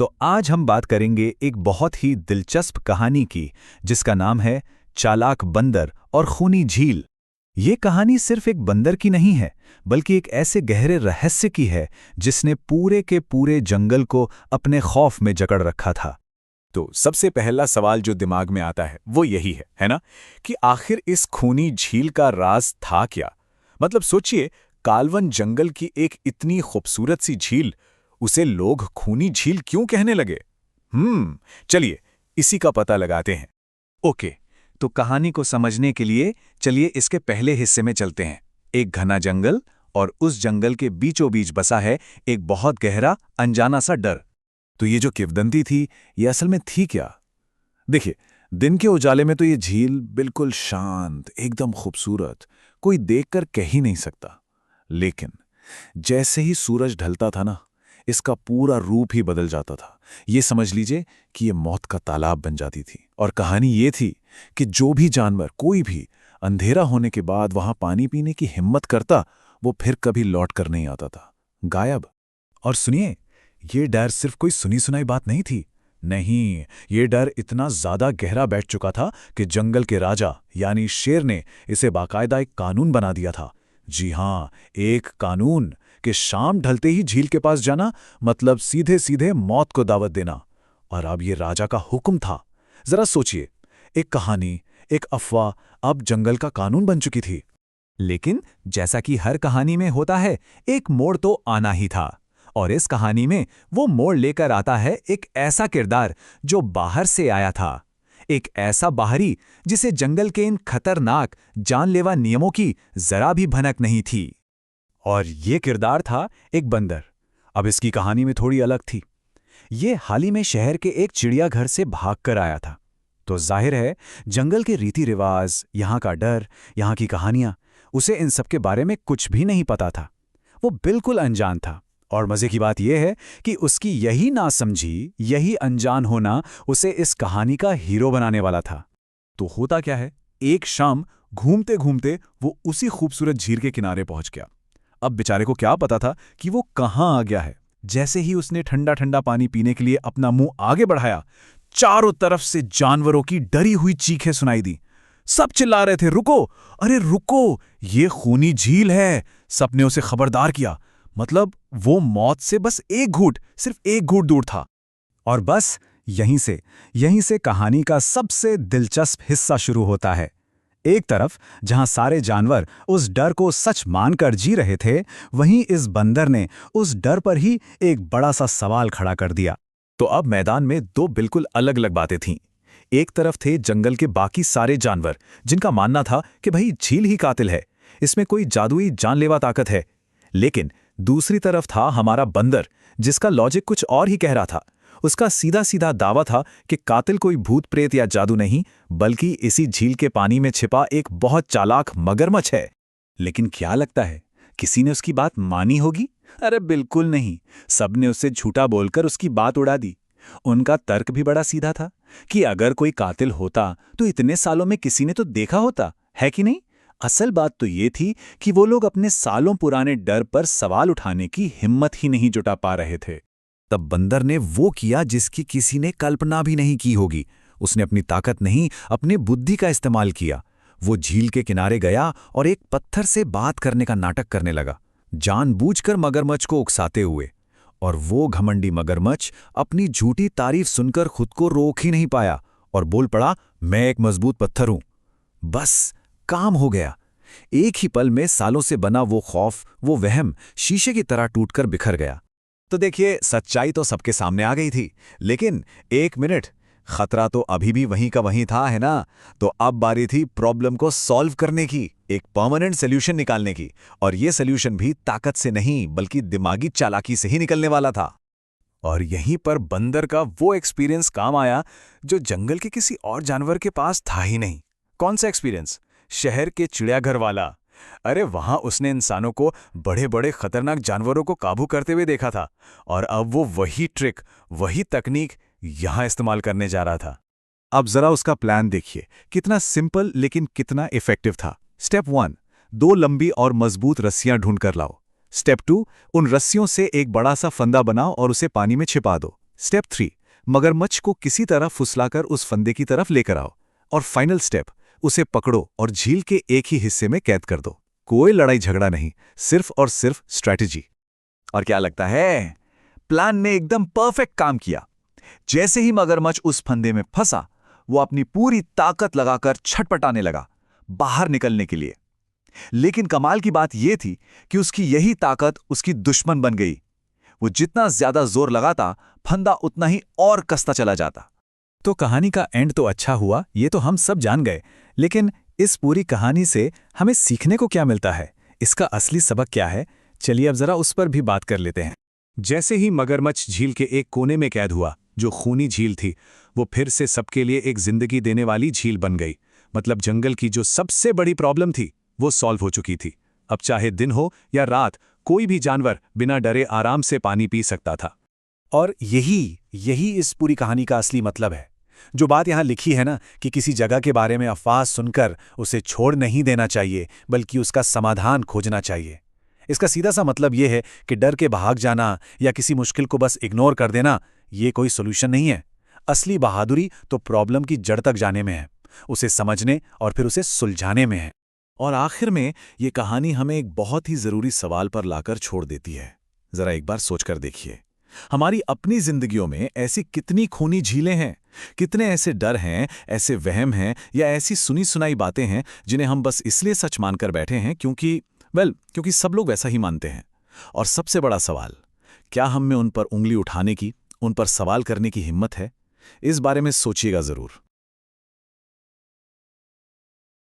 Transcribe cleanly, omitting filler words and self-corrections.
तो आज हम बात करेंगे एक बहुत ही दिलचस्प कहानी की, जिसका नाम है चालाक बंदर और खूनी झील। ये कहानी सिर्फ एक बंदर की नहीं है, बल्कि एक ऐसे गहरे रहस्य की है जिसने पूरे के पूरे जंगल को अपने खौफ में जकड़ रखा था। तो सबसे पहला सवाल जो दिमाग में आता है वो यही है ना, कि आखिर इस खूनी झील का राज था क्या। मतलब सोचिए, कालवन जंगल की एक इतनी खूबसूरत सी झील, उसे लोग खूनी झील क्यों कहने लगे। चलिए इसी का पता लगाते हैं। ओके, तो कहानी को समझने के लिए चलिए इसके पहले हिस्से में चलते हैं। एक घना जंगल, और उस जंगल के बीचों बीच बसा है एक बहुत गहरा अनजाना सा डर। तो ये जो किंवदंती थी, ये असल में थी क्या। देखिए, दिन के उजाले में तो ये झील बिल्कुल शांत, एकदम खूबसूरत, कोई देखकर कह ही नहीं सकता। लेकिन जैसे ही सूरज ढलता था ना, इसका पूरा रूप ही बदल जाता था। ये समझ लीजिए कि ये मौत का तालाब बन जाती थी। और कहानी ये थी कि जो भी जानवर, कोई भी अंधेरा होने के बाद वहां पानी पीने की हिम्मत करता, वो फिर कभी लौट कर नहीं आता था, गायब। और सुनिए, ये डर सिर्फ कोई सुनी सुनाई बात नहीं थी। नहीं, ये डर इतना ज्यादा गहरा बैठ चुका था कि जंगल के राजा यानी शेर ने इसे बाकायदा एक कानून बना दिया था। जी हां, एक कानून कि शाम ढलते ही झील के पास जाना मतलब सीधे सीधे मौत को दावत देना। और अब ये राजा का हुक्म था। जरा सोचिए, एक कहानी, एक अफवाह अब जंगल का कानून बन चुकी थी। लेकिन जैसा कि हर कहानी में होता है, एक मोड़ तो आना ही था। और इस कहानी में वो मोड़ लेकर आता है एक ऐसा किरदार जो बाहर से आया था। एक ऐसा बाहरी जिसे जंगल के इन खतरनाक, जानलेवा नियमों की जरा भी भनक नहीं थी। और ये किरदार था एक बंदर। अब इसकी कहानी में थोड़ी अलग थी। ये हाल ही में शहर के एक चिड़ियाघर से भागकर आया था। तो जाहिर है, जंगल के रीति रिवाज, यहाँ का डर, यहाँ की कहानियां, उसे इन सब के बारे में कुछ भी नहीं पता था। वो बिल्कुल अनजान था। और मजे की बात यह है कि उसकी यही नासमझी, यही अनजान होना उसे इस कहानी का हीरो बनाने वाला था। तो होता क्या है, एक शाम घूमते घूमते वो उसी खूबसूरत झील के किनारे पहुंच गया। अब बेचारे को क्या पता था कि वो कहां आ गया है। जैसे ही उसने ठंडा ठंडा पानी पीने के लिए अपना मुंह आगे बढ़ाया, चारों तरफ से जानवरों की डरी हुई चीखें सुनाई दी। सब चिल्ला रहे थे, रुको, अरे रुको, ये खूनी झील है। सबने उसे खबरदार किया। मतलब वो मौत से बस एक घूंट, सिर्फ एक घूंट दूर था। और बस यहीं से कहानी का सबसे दिलचस्प हिस्सा शुरू होता है। एक तरफ जहां सारे जानवर उस डर को सच मानकर जी रहे थे, वहीं इस बंदर ने उस डर पर ही एक बड़ा सा सवाल खड़ा कर दिया। तो अब मैदान में दो बिल्कुल अलग अलग बातें थीं। एक तरफ थे जंगल के बाकी सारे जानवर, जिनका मानना था कि भाई झील ही कातिल है, इसमें कोई जादुई जानलेवा ताकत है। लेकिन दूसरी तरफ था हमारा बंदर, जिसका लॉजिक कुछ और ही कह रहा था। उसका सीधा सीधा दावा था कि कातिल कोई भूत प्रेत या जादू नहीं, बल्कि इसी झील के पानी में छिपा एक बहुत चालाक मगरमच्छ है। लेकिन क्या लगता है, किसी ने उसकी बात मानी होगी? अरे बिल्कुल नहीं। सबने उससे झूठा बोलकर उसकी बात उड़ा दी। उनका तर्क भी बड़ा सीधा था कि अगर कोई कातिल होता तो इतने सालों में किसी ने तो देखा होता, है कि नहीं। असल बात तो ये थी कि वो लोग अपने सालों पुराने डर पर सवाल उठाने की हिम्मत ही नहीं जुटा पा रहे थे। तब बंदर ने वो किया जिसकी किसी ने कल्पना भी नहीं की होगी। उसने अपनी ताकत नहीं, अपनी बुद्धि का इस्तेमाल किया। वो झील के किनारे गया और एक पत्थर से बात करने का नाटक करने लगा, जानबूझकर मगरमच्छ को उकसाते हुए। और वो घमंडी मगरमच्छ अपनी झूठी तारीफ सुनकर खुद को रोक ही नहीं पाया और बोल पड़ा, मैं एक मजबूत पत्थर हूं। बस काम हो गया। एक ही पल में सालों से बना वो खौफ, वो वहम शीशे की तरह टूटकर बिखर गया। तो देखिए, सच्चाई तो सबके सामने आ गई थी, लेकिन एक मिनट, खतरा तो अभी भी वहीं का वहीं था, है ना। तो अब बारी थी प्रॉब्लम को सॉल्व करने की, एक परमानेंट सॉल्यूशन निकालने की। और ये सॉल्यूशन भी ताकत से नहीं, बल्कि दिमागी चालाकी से ही निकलने वाला था। और यहीं पर बंदर का वो एक्सपीरियंस काम आया जो जंगल के किसी और जानवर के पास था ही नहीं। कौन सा एक्सपीरियंस? शहर के चिड़ियाघर वाला। अरे वहां उसने इंसानों को, बड़े बड़े खतरनाक जानवरों को काबू करते हुए देखा था। और अब वो वही ट्रिक, वही तकनीक यहां इस्तेमाल करने जा रहा था। अब जरा उसका प्लान देखिए, कितना सिंपल लेकिन कितना इफेक्टिव था। स्टेप 1, 2 लंबी और मजबूत रस्सियां ढूंढकर लाओ। स्टेप 2, उन रस्सियों से एक बड़ा सा फंदा बनाओ और उसे पानी में छिपा दो। स्टेप 3, मगरमच्छ को किसी तरह फुसलाकर उस फंदे की तरफ लेकर आओ। और फाइनल स्टेप, उसे पकड़ो और झील के एक ही हिस्से में कैद कर दो। कोई लड़ाई झगड़ा नहीं, सिर्फ और सिर्फ स्ट्रैटेजी। और क्या लगता है, प्लान ने एकदम परफेक्ट काम किया। जैसे ही मगरमच्छ उस फंदे में फंसा, वो अपनी पूरी ताकत लगाकर छटपटाने लगा बाहर निकलने के लिए। लेकिन कमाल की बात यह थी कि उसकी यही ताकत उसकी दुश्मन बन गई। वो जितना ज्यादा जोर लगाता, फंदा उतना ही और कसता चला जाता। तो कहानी का एंड तो अच्छा हुआ, ये तो हम सब जान गए, लेकिन इस पूरी कहानी से हमें सीखने को क्या मिलता है? इसका असली सबक क्या है? चलिए अब जरा उस पर भी बात कर लेते हैं। जैसे ही मगरमच्छ झील के एक कोने में कैद हुआ, जो खूनी झील थी, वो फिर से सबके लिए एक जिंदगी देने वाली झील बन गई। मतलब जंगल की जो सबसे बड़ी प्रॉब्लम थी, वो सॉल्व हो चुकी थी। अब चाहे दिन हो या रात, कोई भी जानवर बिना डरे आराम से पानी पी सकता था। और यही इस पूरी कहानी का असली मतलब है। जो बात यहाँ लिखी है ना, कि किसी जगह के बारे में अफवाह सुनकर उसे छोड़ नहीं देना चाहिए, बल्कि उसका समाधान खोजना चाहिए। इसका सीधा सा मतलब यह है कि डर के भाग जाना या किसी मुश्किल को बस इग्नोर कर देना, ये कोई सोल्यूशन नहीं है। असली बहादुरी तो प्रॉब्लम की जड़ तक जाने में है, उसे समझने और फिर उसे सुलझाने में है। और आखिर में ये कहानी हमें एक बहुत ही जरूरी सवाल पर लाकर छोड़ देती है। जरा एक बार सोचकर देखिए, हमारी अपनी जिंदगियों में ऐसी कितनी खूनी झीलें हैं, कितने ऐसे डर हैं, ऐसे वहम हैं या ऐसी सुनी सुनाई बातें हैं जिन्हें हम बस इसलिए सच मानकर बैठे हैं क्योंकि सब लोग वैसा ही मानते हैं। और सबसे बड़ा सवाल, क्या हम में उन पर उंगली उठाने की, उन पर सवाल करने की हिम्मत है? इस बारे में सोचिएगा जरूर।